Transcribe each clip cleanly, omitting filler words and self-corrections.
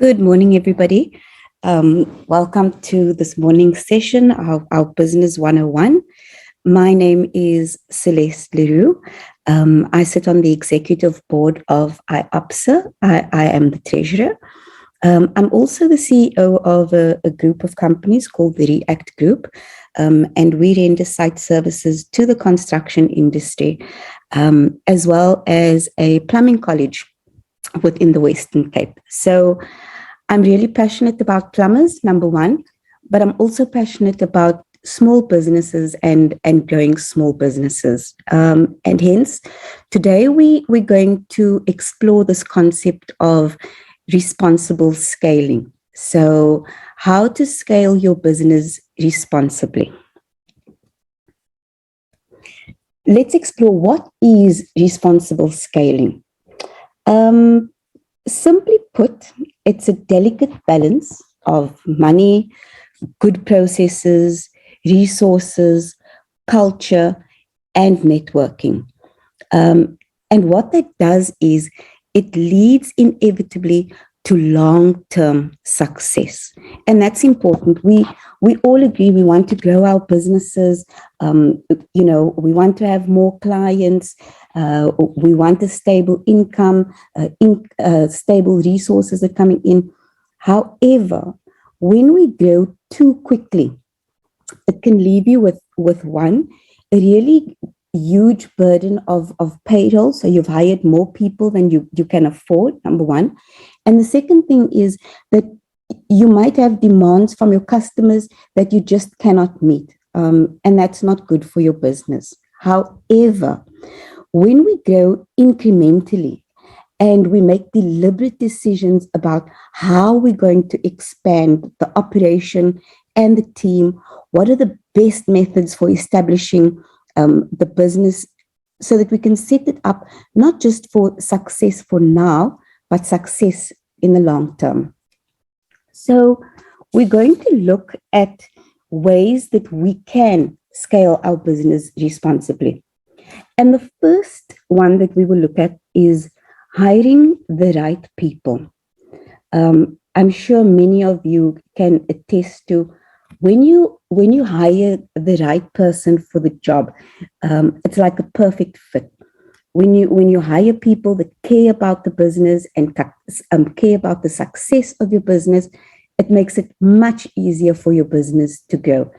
Good morning, everybody. Welcome to this morning's session of our Business 101. My name is Celeste Leroux. I sit on the executive board of IAPSA. I am the treasurer. I'm also the CEO of a group of companies called the React Group, and we render site services to the construction industry, as well as a plumbing college within the Western Cape. So I'm really passionate about plumbers, number one, but I'm also passionate about small businesses and growing small businesses. And hence, today we're going to explore this concept of responsible scaling. So how to scale your business responsibly. Let's explore what is responsible scaling. Simply put, it's a delicate balance of money, good processes, resources, culture, and networking. And what that does is it leads inevitably to long-term success. And that's important. We all agree we want to grow our businesses. We want to have more clients. We want a stable income, stable resources are coming in. However, when we grow too quickly, it can leave you with a really huge burden of payroll. So you've hired more people than you can afford, number one. And the second thing is that you might have demands from your customers that you just cannot meet. And that's not good for your business. However, when we grow incrementally and we make deliberate decisions about how we're going to expand the operation and the team, what are the best methods for establishing the business so that we can set it up not just for success for now, but success in the long term. So we're going to look at ways that we can scale our business responsibly. And the first one that we will look at is hiring the right people. I'm sure many of you can attest to when you hire the right person for the job, it's like a perfect fit. When you hire people that care about the business and care about the success of your business, it makes it much easier for your business to grow.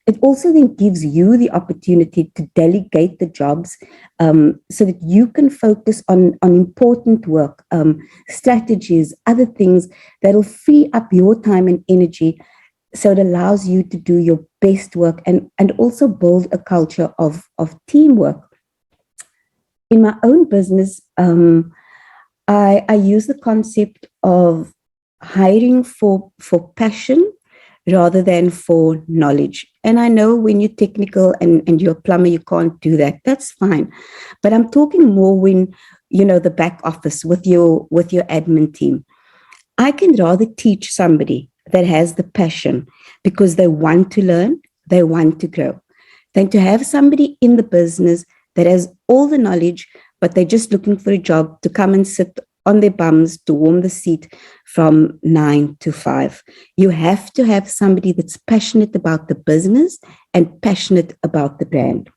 It also then gives you the opportunity to delegate the jobs so that you can focus on important work, strategies, other things that will free up your time and energy. So it allows you to do your best work and also build a culture of teamwork. In my own business, I use the concept of hiring for passion rather than for knowledge. And I know when you're technical and you're a plumber, you can't do that. That's fine. But I'm talking more when, the back office with your admin team. I can rather teach somebody that has the passion because they want to learn, they want to grow, than to have somebody in the business that has all the knowledge, but they're just looking for a job to come and sit on their bums to warm the seat from 9 to 5. You have to have somebody that's passionate about the business and passionate about the brand.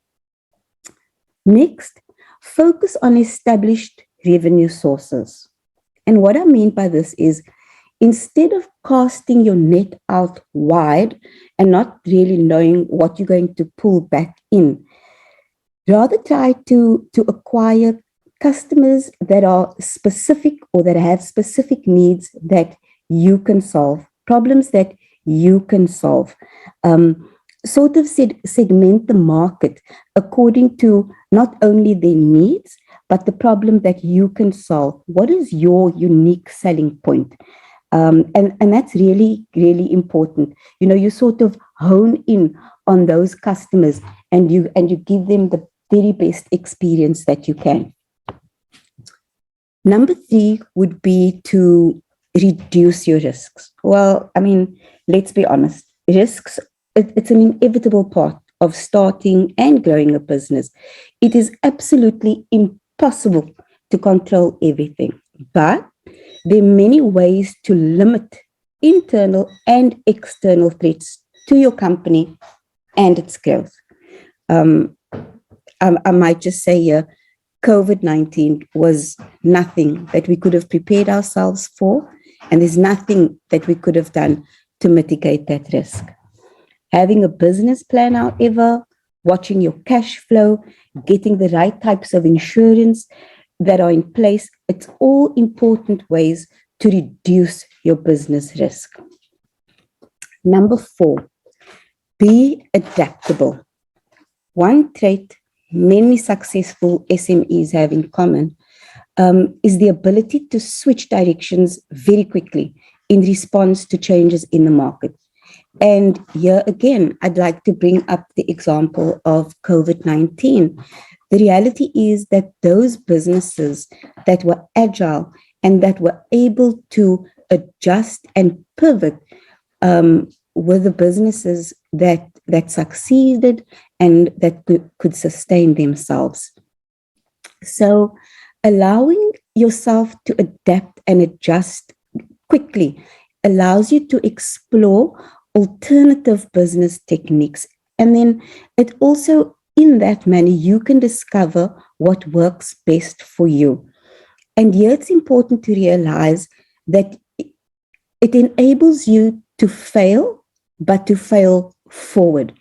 Next, focus on established revenue sources. And what I mean by this is, instead of casting your net out wide and not really knowing what you're going to pull back in, rather try to acquire customers that are specific or that have specific needs that you can solve, problems that you can solve. Sort of segment the market according to not only their needs, but the problem that you can solve. What is your unique selling point? And that's really, really important. You sort of hone in on those customers and you give them the very best experience that you can. Number 3 would be to reduce your risks. Well, let's be honest. Risks, it's an inevitable part of starting and growing a business. It is absolutely impossible to control everything. But there are many ways to limit internal and external threats to your company and its growth. I might just say here, COVID-19 was nothing that we could have prepared ourselves for, and there's nothing that we could have done to mitigate that risk. Having a business plan, however, watching your cash flow, getting the right types of insurance that are in place, it's all important ways to reduce your business risk. Number 4, be adaptable. One trait many successful SMEs have in common is the ability to switch directions very quickly in response to changes in the market. And here again, I'd like to bring up the example of COVID-19. The reality is that those businesses that were agile and that were able to adjust and pivot were the businesses that succeeded and that could sustain themselves. So allowing yourself to adapt and adjust quickly allows you to explore alternative business techniques. And then it also, in that manner, you can discover what works best for you. And here it's important to realize that it enables you to fail, but to fail forward.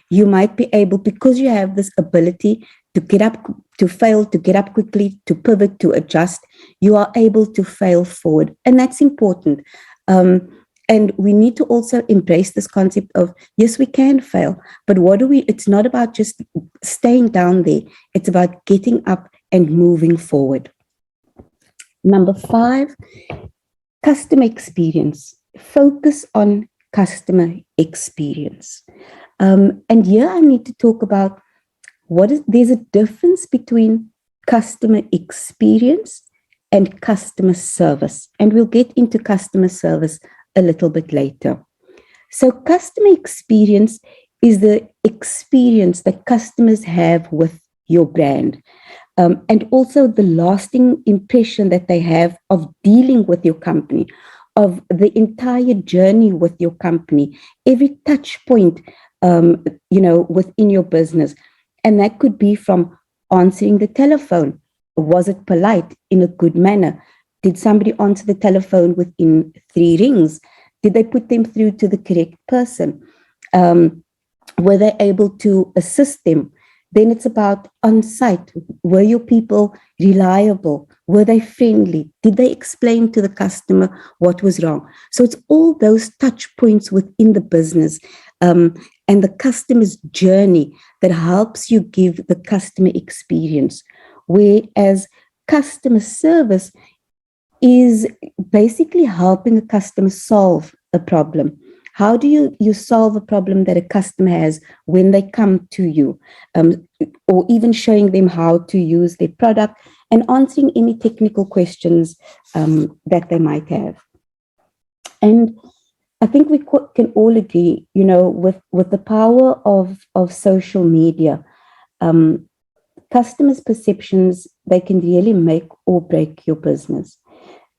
You might be able, because you have this ability to get up, to fail, to get up quickly, to pivot, to adjust, you are able to fail forward. And that's important. And we need to also embrace this concept of, yes, we can fail, but it's not about just staying down there. It's about getting up and moving forward. Number 5, customer experience. Focus on customer experience. And here I need to talk about there's a difference between customer experience and customer service. And we'll get into customer service a little bit later. So customer experience is the experience that customers have with your brand, and also the lasting impression that they have of dealing with your company, of the entire journey with your company, every touch point, within your business. And that could be from answering the telephone. Was it polite, in a good manner? Did somebody answer the telephone within 3 rings? Did they put them through to the correct person? Were they able to assist them? Then it's about on-site. Were your people reliable? Were they friendly? Did they explain to the customer what was wrong? So it's all those touch points within the business and the customer's journey that helps you give the customer experience. Whereas customer service is basically helping a customer solve a problem. How do you solve a problem that a customer has when they come to you, or even showing them how to use their product and answering any technical questions that they might have. And I think we can all agree, with the power of social media, customers' perceptions, they can really make or break your business.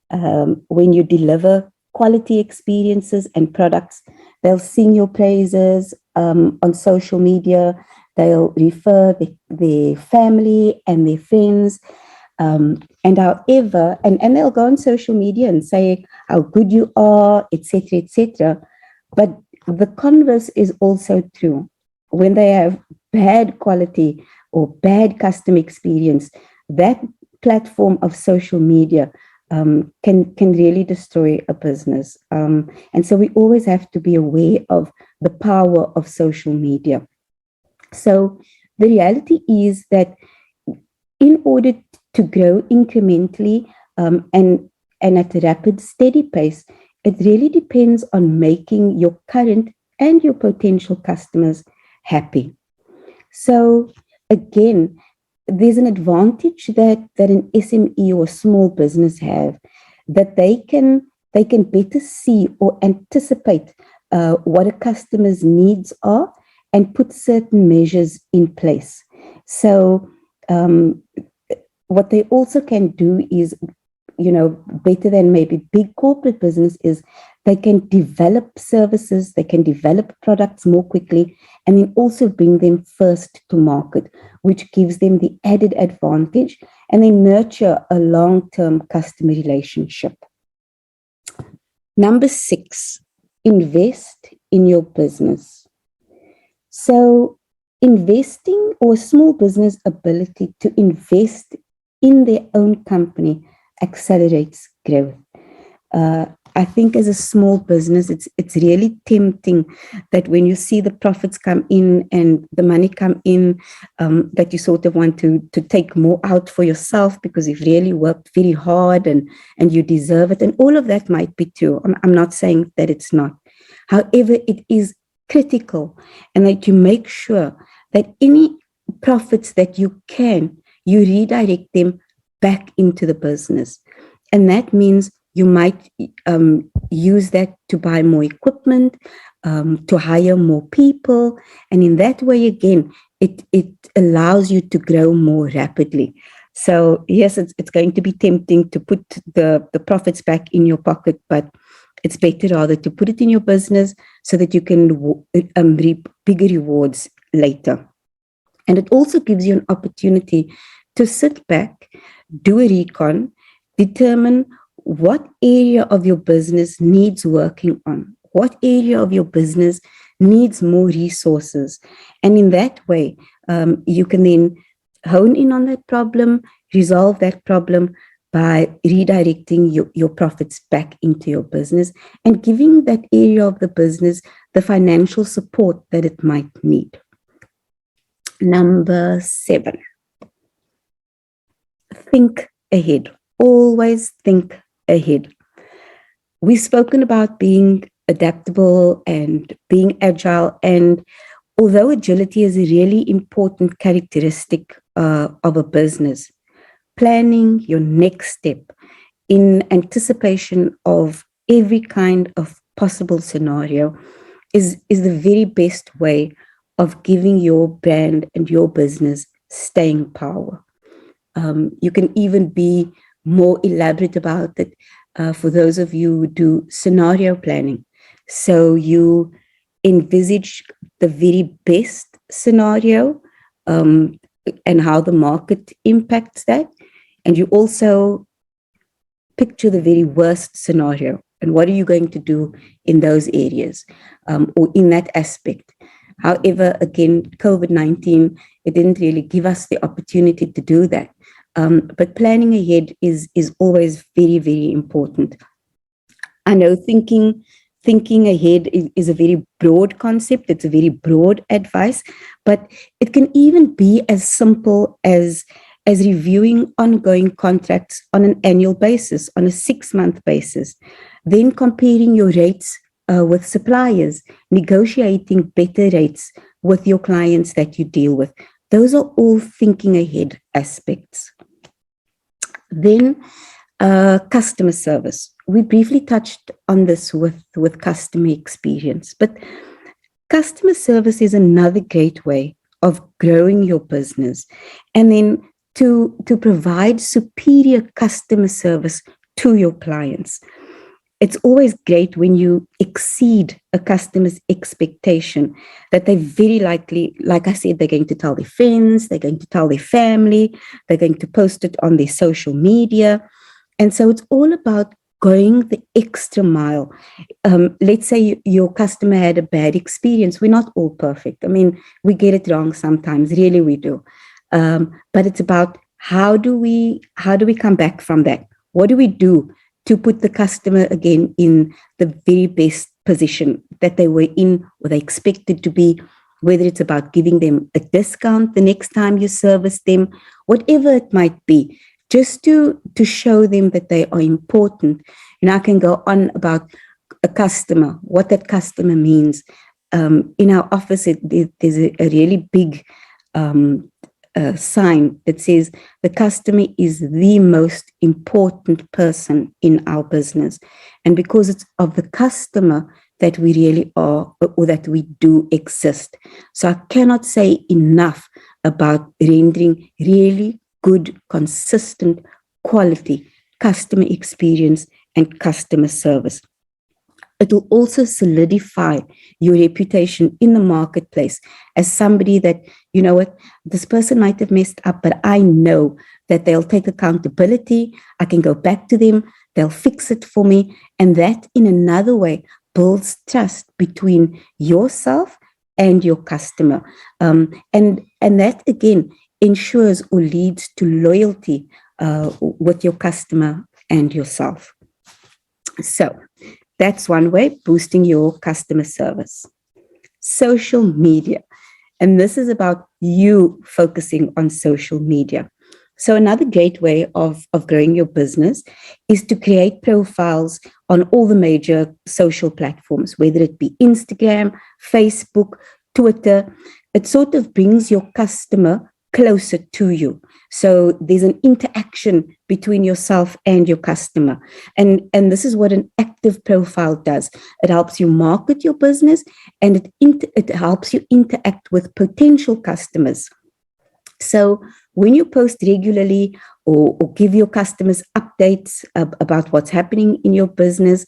When you deliver quality experiences and products, they'll sing your praises on social media. They'll refer their family and their friends. And they'll go on social media and say how good you are, etc., etc. But the converse is also true. When they have bad quality or bad customer experience, that platform of social media can really destroy a business. And so we always have to be aware of the power of social media. So the reality is that in order to grow incrementally and at a rapid, steady pace, it really depends on making your current and your potential customers happy. So again, there's an advantage that an SME or small business have, that they can better see or anticipate what a customer's needs are and put certain measures in place. So what they also can do is better than maybe big corporate business is they can develop services, they can develop products more quickly, and then also bring them first to market, which gives them the added advantage, and they nurture a long-term customer relationship. Number 6, invest in your business. So investing, or small business ability to invest in their own company, accelerates growth. I think as a small business, it's really tempting that when you see the profits come in and the money come in, that you sort of want to take more out for yourself because you've really worked very hard and you deserve it. And all of that might be true. I'm not saying that it's not. However, it is critical, and that you make sure that any profits that you redirect them back into the business. And that means you might use that to buy more equipment, to hire more people. And in that way, again, it allows you to grow more rapidly. So yes, it's going to be tempting to put the profits back in your pocket, but it's better rather to put it in your business so that you can reap bigger rewards later. And it also gives you an opportunity to sit back, do a recon, determine what area of your business needs working on, what area of your business needs more resources. And in that way, you can then hone in on that problem, resolve that problem by redirecting your profits back into your business and giving that area of the business the financial support that it might need. Number 7, think ahead. Always think ahead. We've spoken about being adaptable and being agile, and although agility is a really important characteristic of a business, planning your next step in anticipation of every kind of possible scenario is the very best way of giving your brand and your business staying power. You can even be more elaborate about it for those of you who do scenario planning. So you envisage the very best scenario and how the market impacts that. And you also picture the very worst scenario and what are you going to do in those areas or in that aspect. However, again, COVID-19, it didn't really give us the opportunity to do that. But planning ahead is always very, very important. I know thinking ahead is a very broad concept. It's a very broad advice, but it can even be as simple as reviewing ongoing contracts on an annual basis, on a 6-month basis, then comparing your rates with suppliers, negotiating better rates with your clients that you deal with. Those are all thinking ahead aspects. Then customer service. We briefly touched on this with customer experience, but customer service is another great way of growing your business, and then to provide superior customer service to your clients. It's always great when you exceed a customer's expectation, that they very likely, like I said, they're going to tell their friends, they're going to tell their family, they're going to post it on their social media. And so it's all about going the extra mile. Let's say your customer had a bad experience. We're not all perfect. I mean, we get it wrong sometimes, really we do. But it's about how do we come back from that? What do we do to put the customer again in the very best position that they were in or they expected to be, whether it's about giving them a discount the next time you service them, whatever it might be, just to show them that they are important. And I can go on about a customer, what that customer means. In our office, there's a really big sign that says the customer is the most important person in our business. And because it's of the customer that we really are, or that we do exist. So I cannot say enough about rendering really good, consistent quality customer experience, and customer service. It will also solidify your reputation in the marketplace as somebody that, you know what, this person might have messed up, but I know that they'll take accountability. I can go back to them. They'll fix it for me. And that, in another way, builds trust between yourself and your customer. And that, again, ensures or leads to loyalty with your customer and yourself. So that's one way, boosting your customer service. Social media. And this is about you focusing on social media. So another great way of growing your business is to create profiles on all the major social platforms, whether it be Instagram, Facebook, Twitter. It sort of brings your customer closer to you. So there's an interaction between yourself and your customer. And this is what an active profile does. It helps you market your business, and it helps you interact with potential customers. So when you post regularly or give your customers updates about what's happening in your business,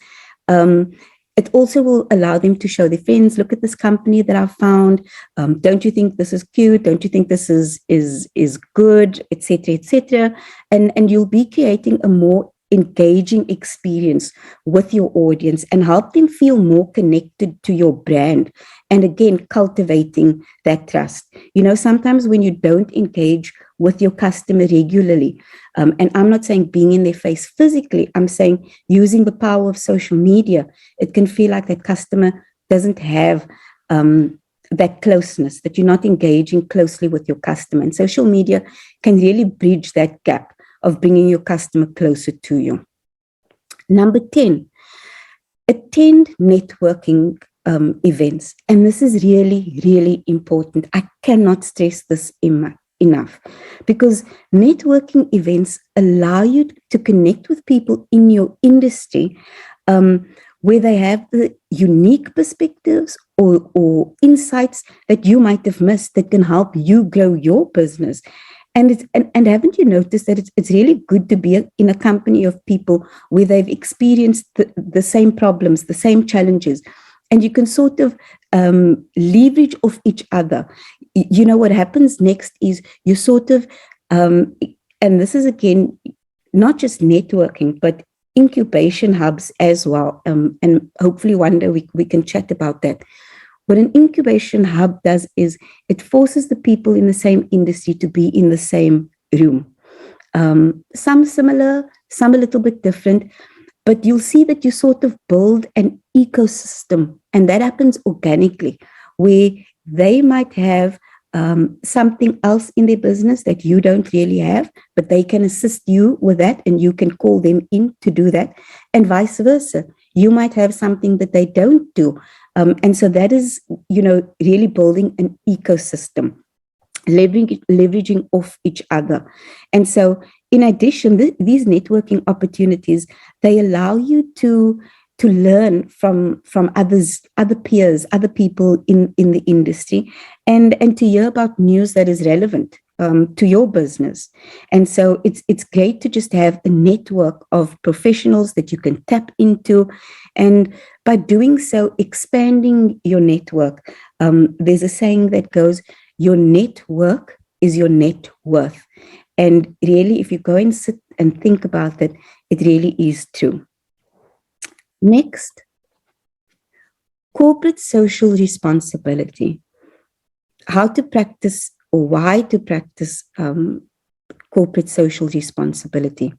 it also will allow them to show their friends, look at this company that I found. Don't you think this is cute? Don't you think this is good, etc., etc. And you'll be creating a more engaging experience with your audience and help them feel more connected to your brand. And again, cultivating that trust. You know, sometimes when you don't engage with your customer regularly, and I'm not saying being in their face physically, I'm saying using the power of social media, it can feel like that customer doesn't have that closeness, that you're not engaging closely with your customer. And social media can really bridge that gap of bringing your customer closer to you. Number 10, attend networking events. And this is really, really important. I cannot stress this enough, because networking events allow you to connect with people in your industry where they have the unique perspectives or insights that you might have missed that can help you grow your business. And haven't you noticed that it's really good to be in a company of people where they've experienced the same problems, the same challenges, and you can sort of leverage off each other. You know, what happens next is you sort of, and this is again, not just networking, but incubation hubs as well. And hopefully one day we can chat about that. What an incubation hub does is it forces the people in the same industry to be in the same room. Some similar, some a little bit different, but you'll see that you sort of build an ecosystem, and that happens organically, where they might have something else in their business that you don't really have, but they can assist you with that, and you can call them in to do that, and vice versa. You might have something that they don't do. And so that is, you know, really building an ecosystem, leveraging off each other. And so in addition, these networking opportunities, they allow you to learn from others, other peers, other people in the industry, and to hear about news that is relevant to your business. And so it's great to just have a network of professionals that you can tap into. And by doing so, expanding your network, there's a saying that goes, your network is your net worth. And really, if you go and sit and think about that, it really is true. Next, corporate social responsibility. How to practice, or why to practice corporate social responsibility.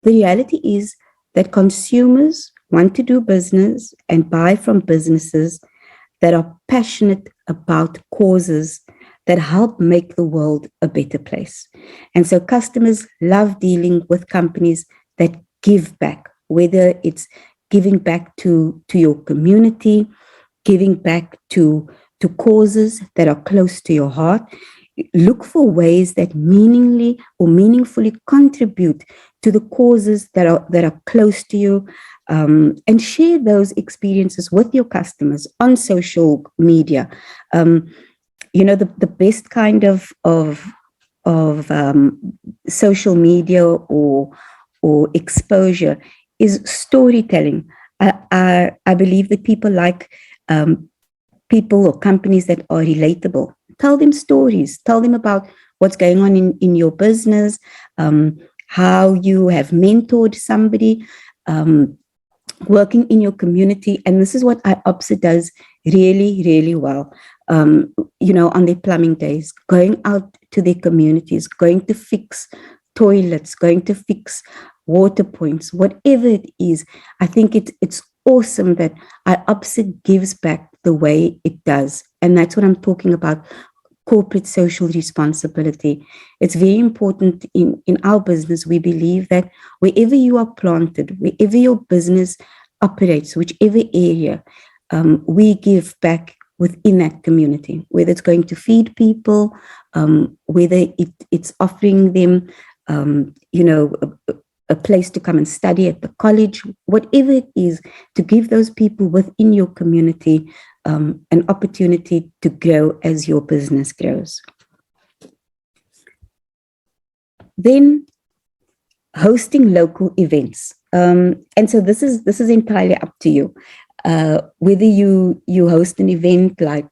The reality is that consumers want to do business and buy from businesses that are passionate about causes that help make the world a better place. And so customers love dealing with companies that give back, whether it's giving back to your community, giving back to causes that are close to your heart. Look for ways that meaningfully contribute to the causes that are close to you, and share those experiences with your customers on social media. You know, the best kind of social media or or exposure is storytelling. I believe that people like people or companies that are relatable. Tell them stories. Tell them about what's going on in your business, how you have mentored somebody, working in your community. And this is what IOPSA does really, really well. On their plumbing days, going out to their communities, going to fix toilets, going to fix water points, whatever it is. I think it's awesome that IOPSA gives back the way it does. And that's what I'm talking about, corporate social responsibility. It's very important in our business. We believe that wherever you are planted, wherever your business operates, whichever area, we give back within that community, whether it's going to feed people, whether it's offering them, a place to come and study at the college, whatever it is, to give those people within your community an opportunity to grow as your business grows. Then hosting local events. And so this is entirely up to you. Whether you host an event like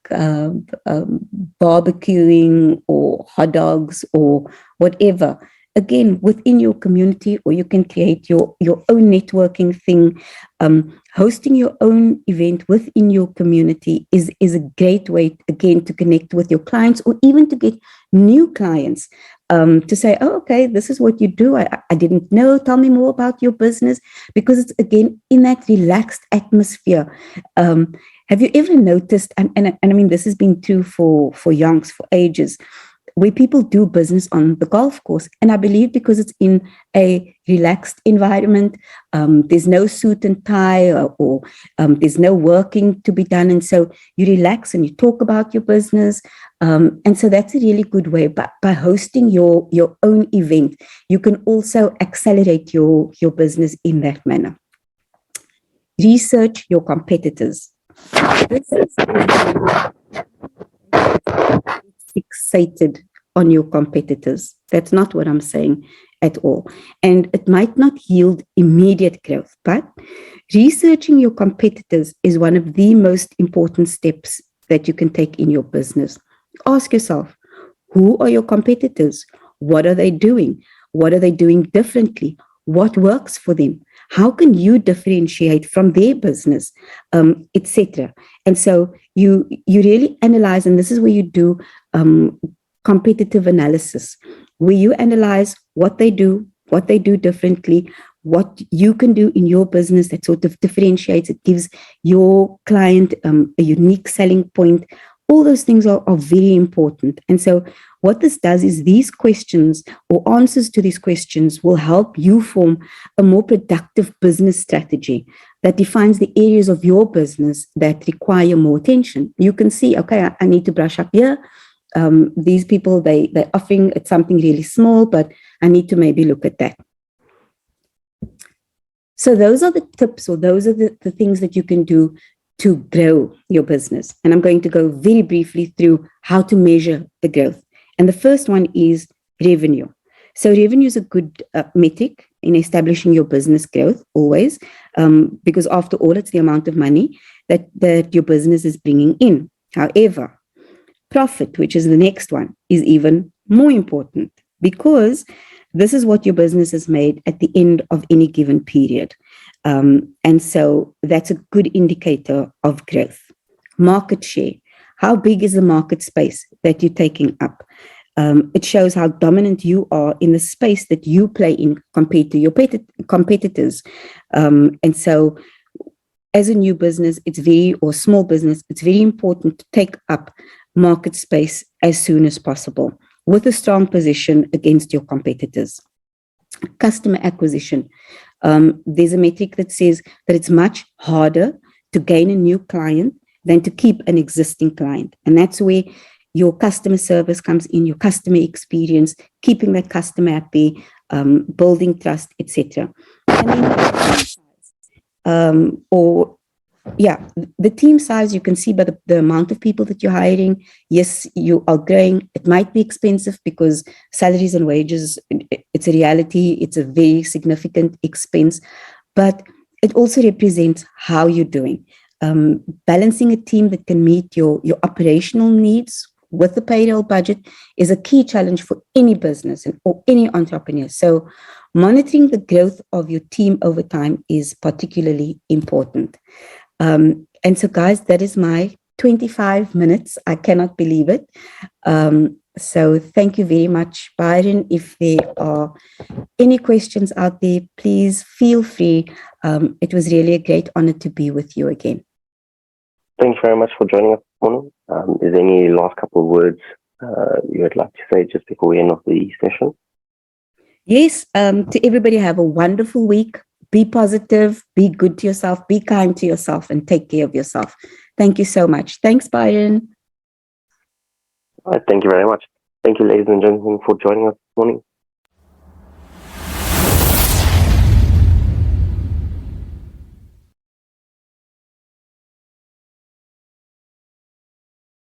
barbecuing or hot dogs or whatever, again, within your community, or you can create your own networking thing. Hosting your own event within your community is a great way, again, to connect with your clients, or even to get new clients, to say, oh, okay, this is what you do. I didn't know. Tell me more about your business, because it's, again, in that relaxed atmosphere. Have you ever noticed, and I mean, this has been true for youngs for ages, where people do business on the golf course. And I believe because it's in a relaxed environment, there's no suit and tie, or there's no working to be done. And so you relax and you talk about your business. And so that's a really good way. But by hosting your own event, you can also accelerate your business in that manner. Research your competitors. This is fixated on your competitors. That's not what I'm saying at all. And it might not yield immediate growth, but researching your competitors is one of the most important steps that you can take in your business. Ask yourself, who are your competitors? What are they doing? What are they doing differently? What works for them? How can you differentiate from their business, etc.? And so you really analyze, and this is where you do competitive analysis, where you analyze what they do differently, what you can do in your business that sort of differentiates. It gives your client a unique selling point. All those things are very important. And so what this does is these questions, or answers to these questions, will help you form a more productive business strategy that defines the areas of your business that require more attention. You can see, okay, I need to brush up here. These people, they're offering it's something really small, but I need to maybe look at that. So those are the tips, or those are the things that you can do to grow your business. And I'm going to go very briefly through how to measure the growth. And the first one is revenue. So revenue is a good metric in establishing your business growth always, because after all, it's the amount of money that your business is bringing in. However, profit, which is the next one, is even more important, because this is what your business has made at the end of any given period. And so that's a good indicator of growth. Market share. How big is the market space that you're taking up? It shows how dominant you are in the space that you play in compared to your competitors. And so as a new business, or small business, it's very important to take up market space as soon as possible with a strong position against your competitors. Customer acquisition. There's a metric that says that it's much harder to gain a new client than to keep an existing client. And that's where your customer service comes in, your customer experience, keeping that customer happy, building trust, etc. And then the team size, you can see by the amount of people that you're hiring. Yes, you are growing. It might be expensive because salaries and wages, It's a reality. It's a very significant expense, but it also represents how you're doing. Balancing a team that can meet your operational needs with the payroll budget is a key challenge for any business or any entrepreneur. So monitoring the growth of your team over time is particularly important. And so, guys, that is my 25 minutes. I cannot believe it. So thank you very much, Byron. If there are any questions out there, please feel free. It was really a great honor to be with you again. Thank you very much for joining us this morning. Is there any last couple of words you would like to say just before we end off the session? Yes, to everybody, have a wonderful week. Be positive, be good to yourself, be kind to yourself, and take care of yourself. Thank you so much. Thanks, Byron. All right, thank you very much. Thank you, ladies and gentlemen, for joining us this morning.